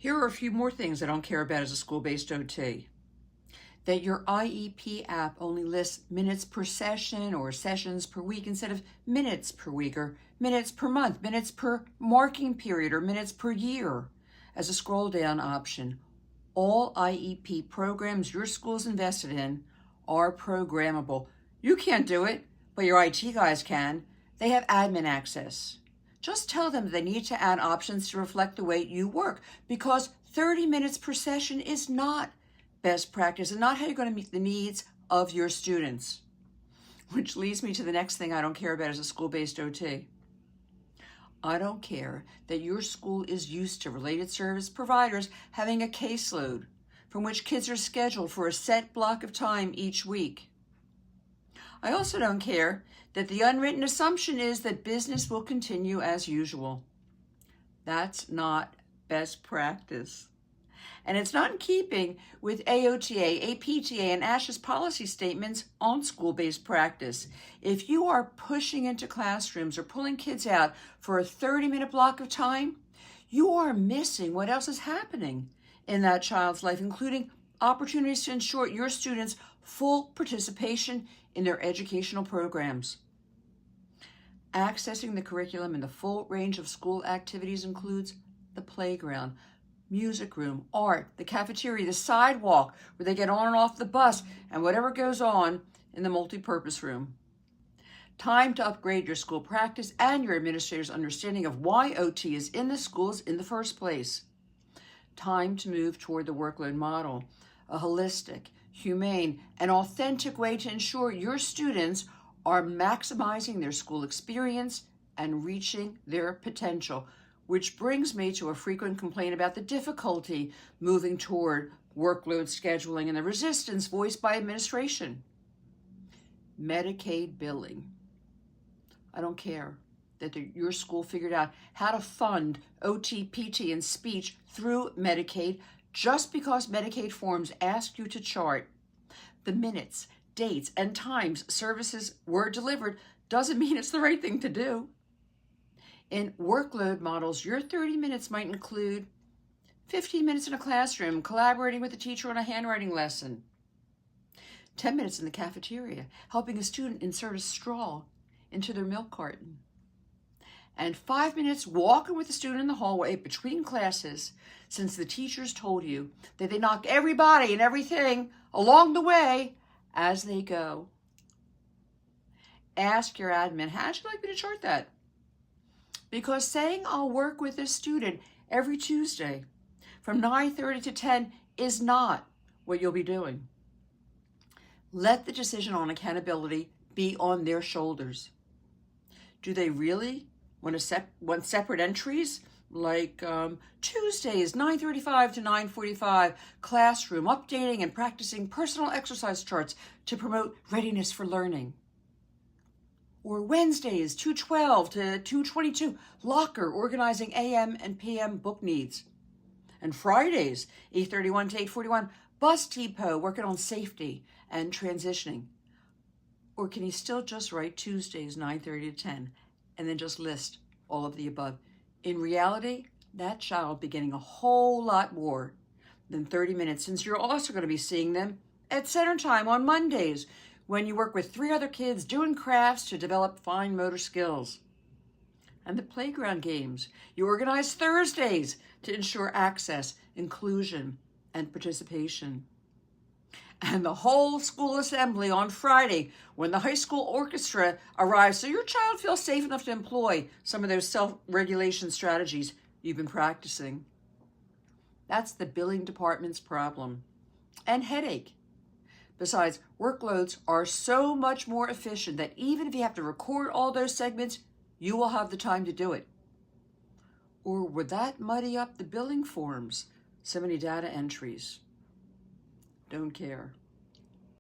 Here are a few more things I don't care about as a school-based OT. That your IEP app only lists minutes per session or sessions per week instead of minutes per week or minutes per month, minutes per marking period or minutes per year as a scroll down option. All IEP programs your school's invested in are programmable. You can't do it, but your IT guys can. They have admin access. Just tell them they need to add options to reflect the way you work, because 30 minutes per session is not best practice and not how you're going to meet the needs of your students. Which leads me to the next thing I don't care about as a school-based OT. I don't care that your school is used to related service providers having a caseload from which kids are scheduled for a set block of time each week. I also don't care that the unwritten assumption is that business will continue as usual. That's not best practice. And it's not in keeping with AOTA, APTA, and ASHA's policy statements on school-based practice. If you are pushing into classrooms or pulling kids out for a 30-minute block of time, you are missing what else is happening in that child's life, including opportunities to ensure your students' full participation in their educational programs. Accessing the curriculum in the full range of school activities includes the playground, music room, art, the cafeteria, the sidewalk where they get on and off the bus, and whatever goes on in the multi-purpose room. Time to upgrade your school practice and your administrator's understanding of why OT is in the schools in the first place. Time to move toward the workload model, a holistic, humane, and authentic way to ensure your students are maximizing their school experience and reaching their potential. Which brings me to a frequent complaint about the difficulty moving toward workload scheduling and the resistance voiced by administration. Medicaid billing. I don't care that your school figured out how to fund OT, PT, and speech through Medicaid just because Medicaid forms ask you to chart the minutes, dates, and times services were delivered doesn't mean it's the right thing to do. In workload models, your 30 minutes might include 15 minutes in a classroom, collaborating with a teacher on a handwriting lesson, 10 minutes in the cafeteria, helping a student insert a straw into their milk carton, and 5 minutes walking with the student in the hallway between classes, since the teachers told you that they knock everybody and everything along the way as they go. Ask your admin, how'd you like me to chart that? Because saying I'll work with a student every Tuesday from 9:30 to 10 is not what you'll be doing. Let the decision on accountability be on their shoulders. Do they really want separate entries like Tuesdays 9:35 to 9:45 classroom updating and practicing personal exercise charts to promote readiness for learning? Or Wednesdays, 2:12 to 2:22, locker organizing AM and PM book needs. And Fridays, 8:31 to 8:41, bus depot working on safety and transitioning. Or can you still just write Tuesdays, 9:30 to 10, and then just list all of the above? In reality, that child will be getting a whole lot more than 30 minutes, since you're also going to be seeing them at center time on Mondays, when you work with 3 other kids doing crafts to develop fine motor skills. And the playground games. You organize Thursdays to ensure access, inclusion, and participation. And the whole school assembly on Friday when the high school orchestra arrives, so your child feels safe enough to employ some of those self-regulation strategies you've been practicing. That's the billing department's problem and headache. Besides, workloads are so much more efficient that even if you have to record all those segments, you will have the time to do it. Or would that muddy up the billing forms? So many data entries. Don't care.